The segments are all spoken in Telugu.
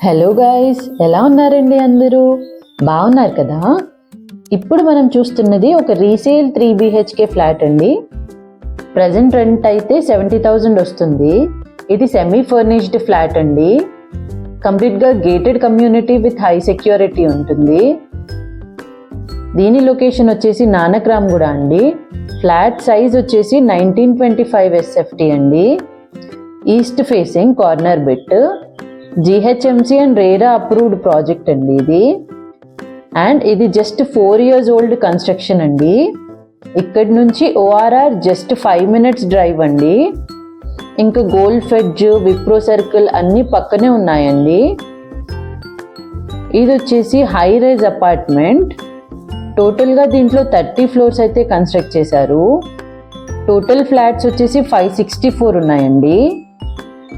హలో గైస్, ఎలా ఉన్నారండి అందరూ? బాగున్నారు కదా? ఇప్పుడు మనం చూస్తున్నది ఒక రీసేల్ 3 BHK ఫ్లాట్ అండి. ప్రజెంట్ రెంట్ అయితే 70,000 వస్తుంది. ఇది సెమీ ఫర్నిష్డ్ ఫ్లాట్ అండి. కంప్లీట్గా gated community with high security ఉంటుంది. దీని లొకేషన్ వచ్చేసి నానక్రామ్గూడ అండి. ఫ్లాట్ సైజ్ వచ్చేసి 1925 SFT అండి. East facing corner bit, GHMC and RERA approved project అండి ఇది. అండ్ ఇది జస్ట్ 4 years ఓల్డ్ కన్స్ట్రక్షన్ అండి. ఇక్కడి నుంచి ORR జస్ట్ 5 minutes డ్రైవ్ అండి. ఇంకా గోల్డ్ ఫెడ్జ్, విప్రో సర్కిల్ అన్నీ పక్కనే ఉన్నాయండి. ఇది వచ్చేసి హై రైజ్ అపార్ట్మెంట్. టోటల్గా దీంట్లో 30 floors అయితే కన్స్ట్రక్ట్ చేశారు. టోటల్ ఫ్లాట్స్ వచ్చేసి 564 ఉన్నాయండి.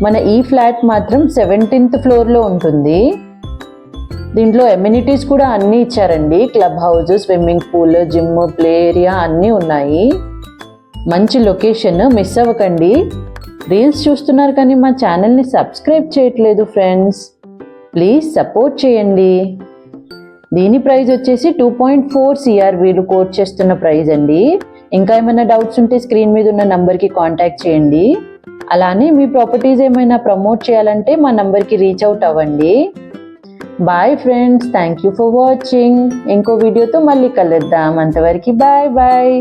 మన ఈ ఫ్లాట్ మాత్రం 17th floorలో ఉంటుంది. దీంట్లో ఎమ్యూనిటీస్ కూడా అన్నీ ఇచ్చారండి. Club house, swimming pool, gym, play area అన్నీ ఉన్నాయి. మంచి లొకేషన్, మిస్ అవ్వకండి. రీల్స్ చూస్తున్నారు కానీ మా ఛానల్ని సబ్స్క్రైబ్ చేయట్లేదు ఫ్రెండ్స్, ప్లీజ్ సపోర్ట్ చేయండి. దీని ప్రైస్ వచ్చేసి 2.4 CR వీళ్ళు కోట్ చేస్తున్న ప్రైస్ అండి. ఇంకా ఏమైనా డౌట్స్ ఉంటే స్క్రీన్ మీద ఉన్న నంబర్కి కాంటాక్ట్ చేయండి. అలానే మీ ప్రాపర్టీస్ ఏమైనా ప్రమోట్ చేయాలంటే మా నంబర్కి రీచ్ అవుట్ అవ్వండి. Bye friends, thank you for watching. ఇంకో వీడియోతో మళ్ళీ కలుద్దాం. అంతవరకు బాయ్ బాయ్.